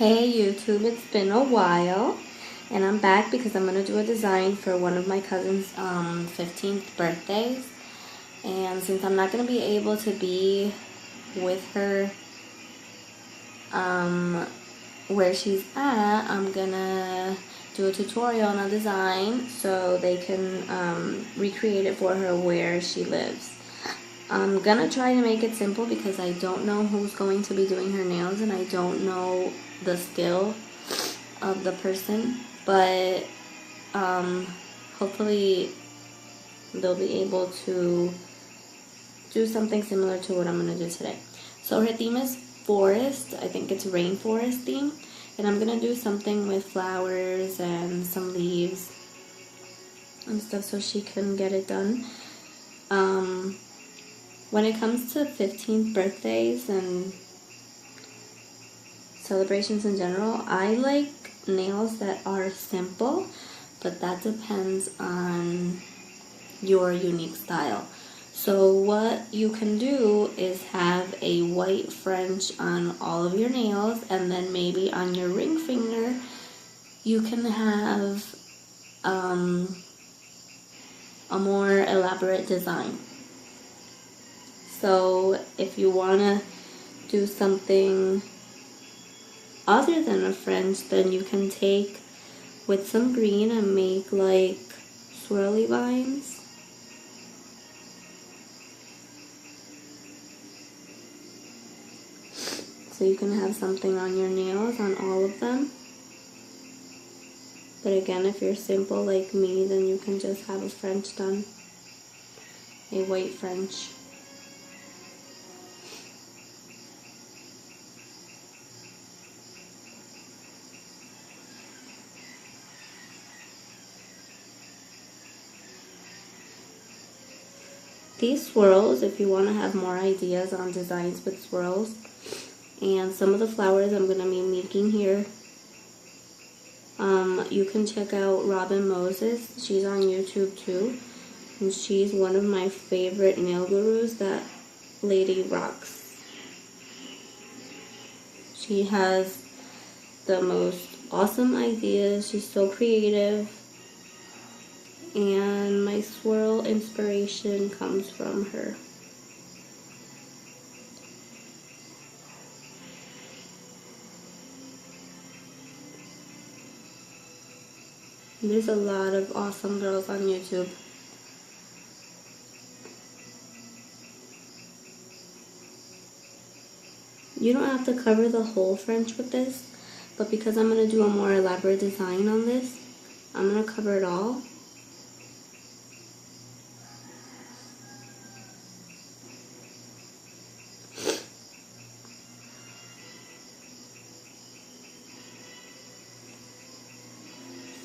Hey YouTube, it's been a while and I'm back because I'm going to do a design for one of my cousin's 15th birthdays, and since I'm not going to be able to be with her where she's at, I'm going to do a tutorial on a design so they can recreate it for her where she lives. I'm gonna try to make it simple because I don't know who's going to be doing her nails and I don't know the skill of the person, but hopefully they'll be able to do something similar to what I'm gonna do today. So her theme is forest. I think it's rainforest theme, and I'm gonna do something with flowers and some leaves and stuff so she can get it done. When it comes to 15th birthdays and celebrations in general, I like nails that are simple, but that depends on your unique style. So what you can do is have a white French on all of your nails, and then maybe on your ring finger you can have a more elaborate design. So if you want to do something other than a French, then you can take with some green and make like swirly vines. So you can have something on your nails, on all of them. But again, if you're simple like me, then you can just have a French done, a white French. These swirls, if you want to have more ideas on designs with swirls, and some of the flowers I'm going to be making here, you can check out Robin Moses. She's on YouTube too, and she's one of my favorite nail gurus. That lady rocks. She has the most awesome ideas. She's so creative. And my swirl inspiration comes from her. There's a lot of awesome girls on YouTube. You don't have to cover the whole French with this, but because I'm going to do a more elaborate design on this, I'm going to cover it all.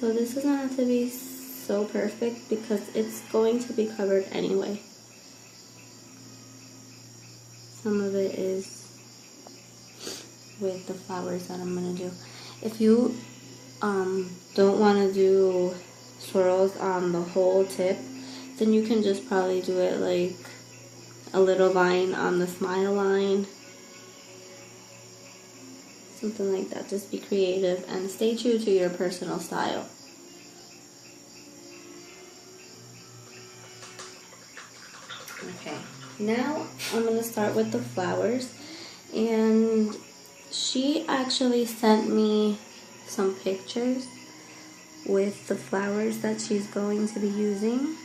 So this doesn't have to be so perfect because it's going to be covered anyway. Some of it is with the flowers that I'm going to do. If you don't want to do swirls on the whole tip, then you can just probably do it like a little vine on the smile line. Something like that. Just be creative and stay true to your personal style. Okay, now I'm going to start with the flowers, and she actually sent me some pictures with the flowers that she's going to be using.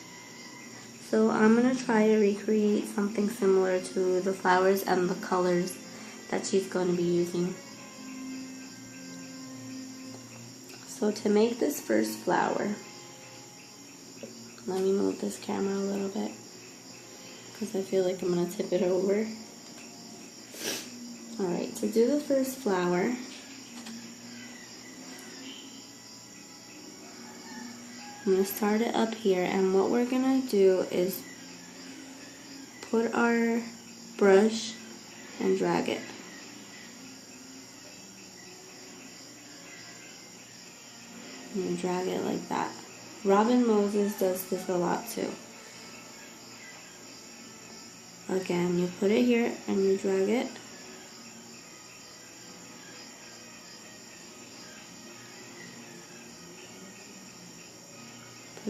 So I'm going to try to recreate something similar to the flowers and the colors that she's going to be using. So to make this first flower, let me move this camera a little bit because I feel like I'm going to tip it over. Alright, to do the first flower, I'm going to start it up here, and what we're going to do is put our brush and drag it. And drag it like that. Robin Moses does this a lot too. Again, you put it here and you drag it.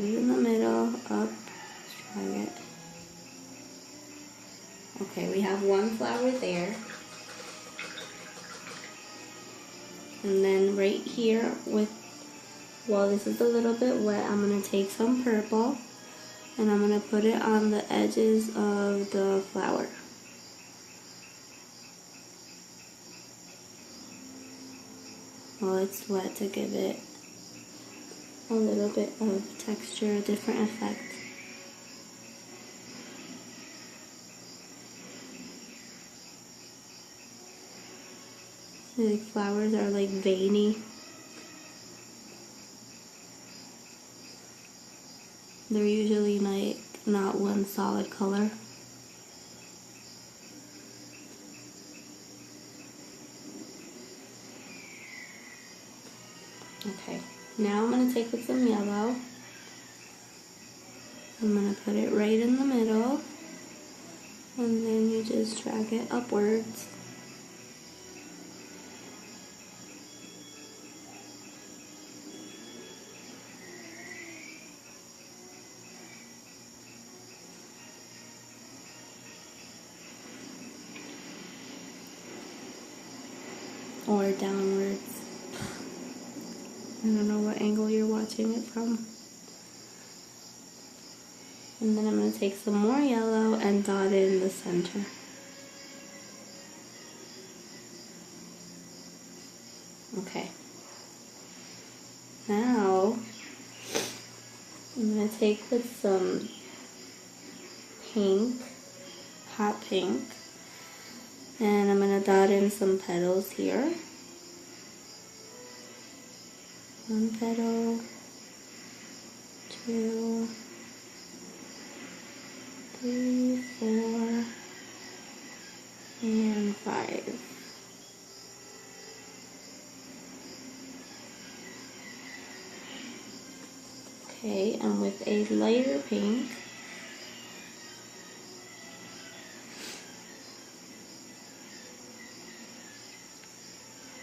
put it in the middle, up, drag it. Okay, we have one flower there. And then right here while this is a little bit wet, I'm going to take some purple and I'm going to put it on the edges of the flower. While it's wet, to give it a little bit of texture, a different effect. The flowers are like veiny. They're usually like not one solid color. Okay, now I'm going to take with some yellow. I'm going to put it right in the middle, and then you just drag it upwards. Or downwards. I don't know what angle you're watching it from. And then I'm going to take some more yellow and dot it in the center. Okay. Now, I'm going to take with some pink, hot pink, and I'm going to dot in some petals here. One petal, 2, 3, 4, and 5. Okay, and with a lighter pink,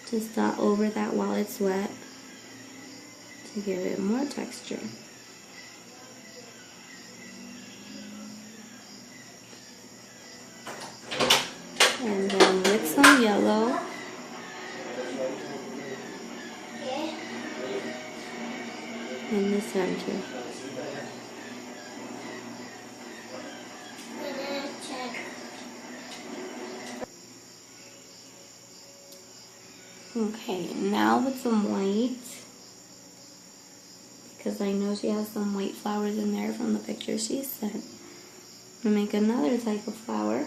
just dot over that while it's wet to give it more texture. And then with some yellow, in the center. Okay, now with some white, because I know she has some white flowers in there from the picture she sent, I'm going to make another type of flower.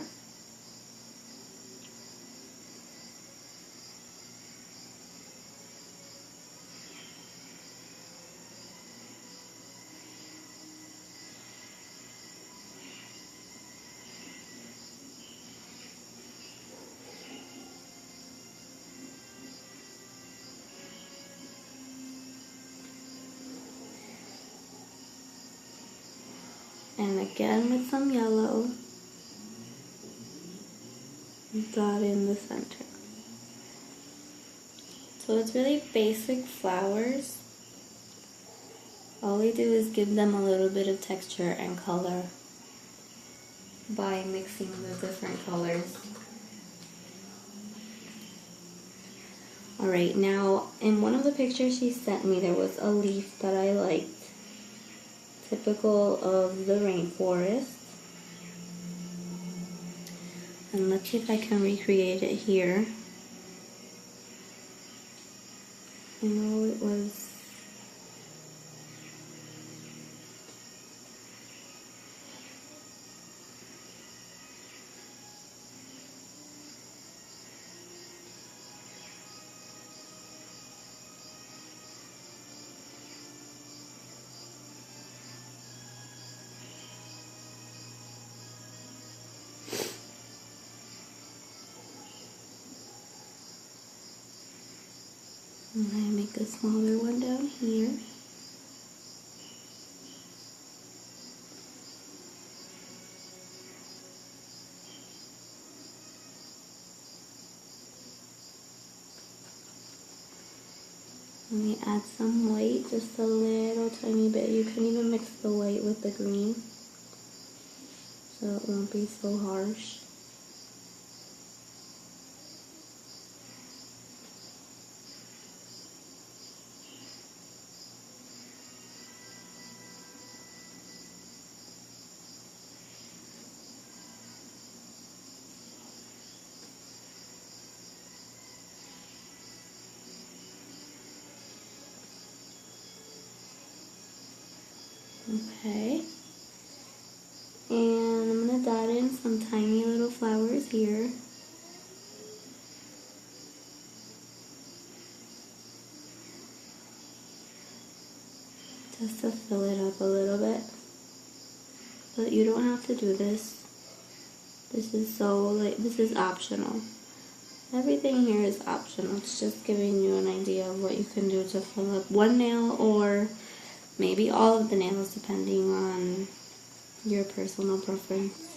And again with some yellow, dot in the center. So it's really basic flowers. All we do is give them a little bit of texture and color by mixing the different colors. Alright, now in one of the pictures she sent me there was a leaf that I liked, typical of the rainforest. And let's see if I can recreate it here. I know it was I'm going to make a smaller one down here. Let me add some white, just a little tiny bit. You can even mix the white with the green, so it won't be so harsh. Okay, and I'm going to dot in some tiny little flowers here. Just to fill it up a little bit. But you don't have to do this. This is optional. Everything here is optional. It's just giving you an idea of what you can do to fill up one nail or maybe all of the nails depending on your personal preference.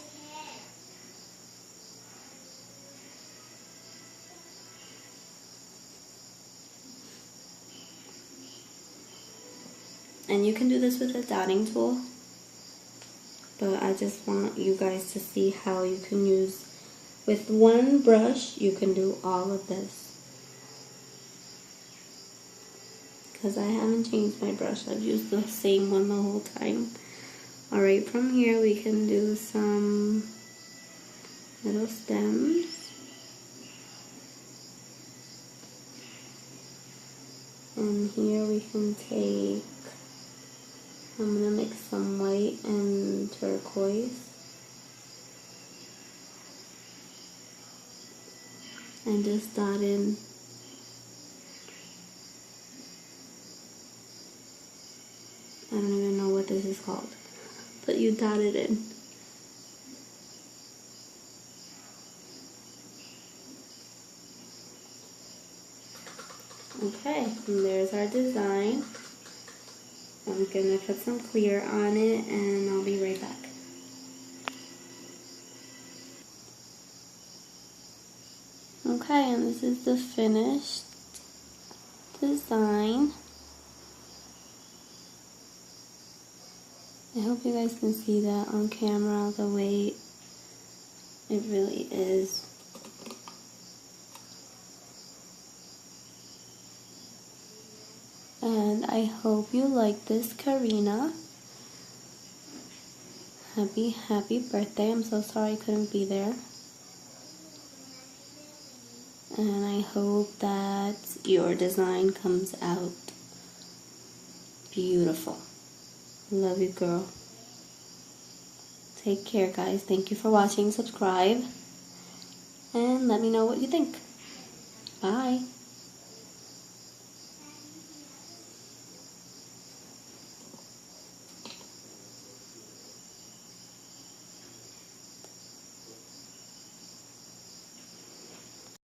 And you can do this with a dotting tool, but I just want you guys to see how you can use, with one brush, you can do all of this. Because I haven't changed my brush, I've used the same one the whole time. Alright, from here we can do some little stems. And here we can take, I'm going to mix some white and turquoise. And just dot in. I don't even know what this is called, but you dot it in. Okay, and there's our design. I'm gonna put some clear on it and I'll be right back. Okay, and this is the finished design. I hope you guys can see that on camera, the way it really is. And I hope you like this, Karina. Happy birthday. I'm so sorry I couldn't be there. And I hope that your design comes out beautiful. Love you, girl. Take care, guys. Thank you for watching. Subscribe. And let me know what you think. Bye.